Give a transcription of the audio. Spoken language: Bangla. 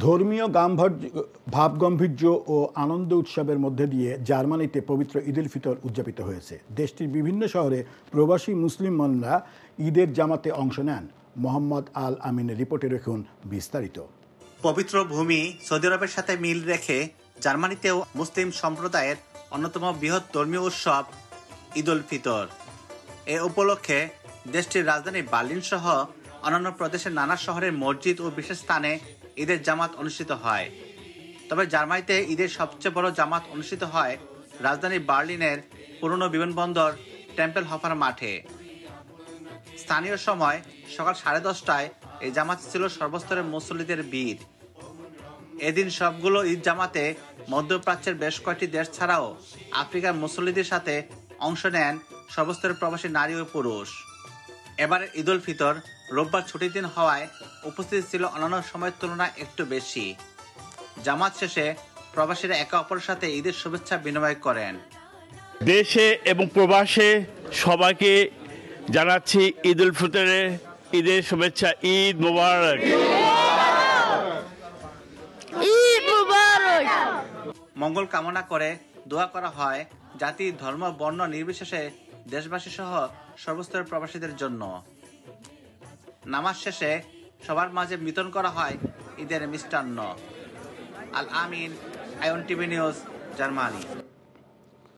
ধর্মীয় ভাবগম্ভীর্য ও আনন্দ উৎসবের মধ্যে দিয়ে জার্মানিতে পবিত্র ঈদ উল ফিতর উদযাপিত হয়েছে। দেশটির বিভিন্ন শহরে প্রবাসী মুসলিমরা ঈদের জামাতে অংশ নেন। মোহাম্মদ আল আমিনের রিপোর্টে দেখুন বিস্তারিত। পবিত্র ভূমি সৌদি আরবের সাথে মিল রেখে জার্মানিতেও মুসলিম সম্প্রদায়ের অন্যতম বৃহৎ ধর্মীয় উৎসব ঈদ উল ফিতর। এ উপলক্ষে দেশটির রাজধানী বার্লিন সহ অন্যান্য প্রদেশের নানা শহরের মসজিদ ও বিশেষ স্থানে ঈদের জামাত অনুষ্ঠিত হয়। তবে জার্মানিতে ঈদের সবচেয়ে বড় জামাত অনুষ্ঠিত হয় রাজধানী বার্লিনের পুরনো বিমানবন্দর টেম্পেলহফার মাঠে। স্থানীয় সময় সকাল 10:30টায় এই জামাতে ছিল সর্বস্তরের মুসল্লিদের ভিড়। এদিন সবগুলো ঈদ জামাতে মধ্যপ্রাচ্যের বেশ কয়েকটি দেশ ছাড়াও আফ্রিকার মুসল্লিদের সাথে অংশ নেন সর্বস্তরের প্রবাসী নারী ও পুরুষ। এবারের ঈদ উল ফিতর রোববার ছুটির দিন হওয়ায় উপস্থিতি ছিল অন্যান্য সময়ের তুলনায় একটু বেশি। জামাত শেষে প্রবাসীরা একে অপরের সাথে ঈদের শুভেচ্ছা বিনিময় করেন। দেশে এবং প্রবাসে সবাইকে জানাচ্ছি ঈদ উল ফিতরের ঈদের শুভেচ্ছা। ঈদ মুবারক। ঈদ মুবারক। মঙ্গল কামনা করে দোয়া করা হয় জাতি, ধর্ম, বর্ণ নির্বিশেষে দেশবাসী সহ সর্বস্তরের প্রবাসীদের জন্য। নামাজ শেষে সবার মাঝে বিতরণ করা হয় ঈদের মিষ্টান্ন। আল আমিন, আইওন টিভি নিউজ, জার্মানি।